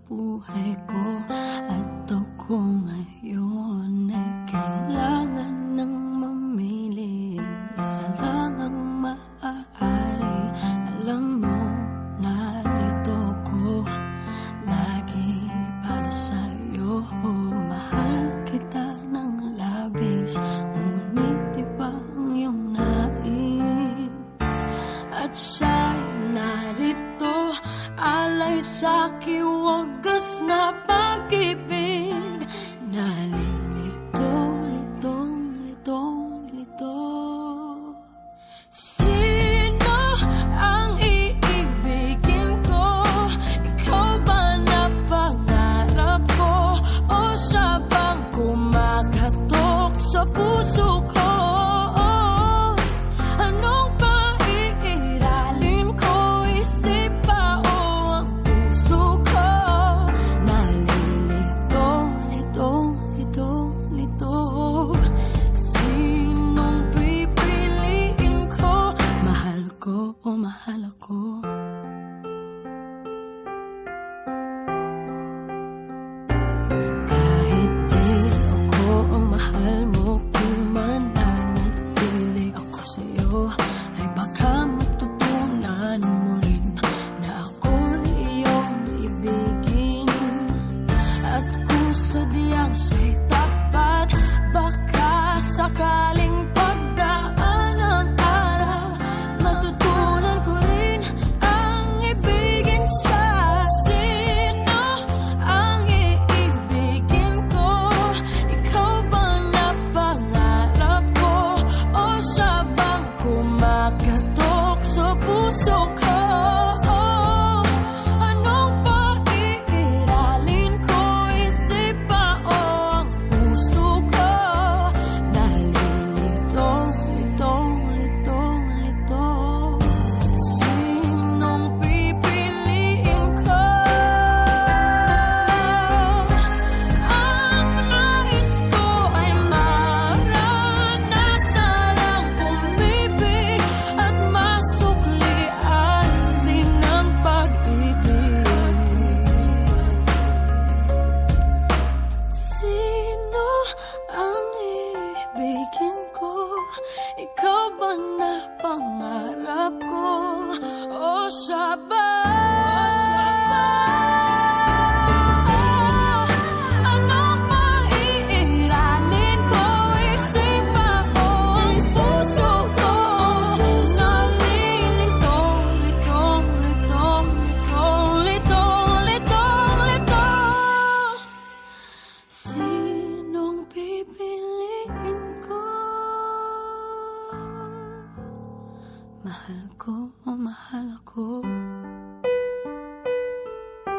buhay ko. At ako ngayon ay kailangan ng mamili. Isa lang ang maaari. Alam mo, narito ko lagi para sa'yo. Mahal kita ng labis, ngunit iba ang iyong nais. At siya'y narito, alay sa'king wagas na pag-ibig. Nalilito, litong, litong, lito. Sino ang iibigin ko? Ikaw ba na pangarap ko? O siya bang kumakatok sa puso ko? Anong paiiralin ko? Isip ba o ang puso ko? Nalilito, litong, litong, lito. Sinong pipiliin ko? Mahal ko o mahal ako? Kahit di ako ang mahal mo, kung mananatili ako sa'yo, ay baka matutunan mo rin na ako'y iyong ibigin. At kung sadyang siya'y tapat, baka sakaling pagdaan ng araw, matutunan ko rin ang ibigin siya. Sino ang iibigin ko? Ikaw bang napangarap ko? O siya bang kumakatok sa puso ko? Anong paiiralin ko? Isip ba o ang puso ko? Nalilito, litong, litong, lito. Sinong pipiliin ko? Ang nais ko ay maranasan ang pumibig at masuklian din ang pag-ibig. Sino ang ibigin ko? Ikaw ba na pangarap ko? O siya ba? Anong maiiralin ko? Isip ba o ang puso ko? Nalilito, litong, litong, litong, litong, litong, lito. Sinong pipiliin ko? Mahal ko o mahal ako?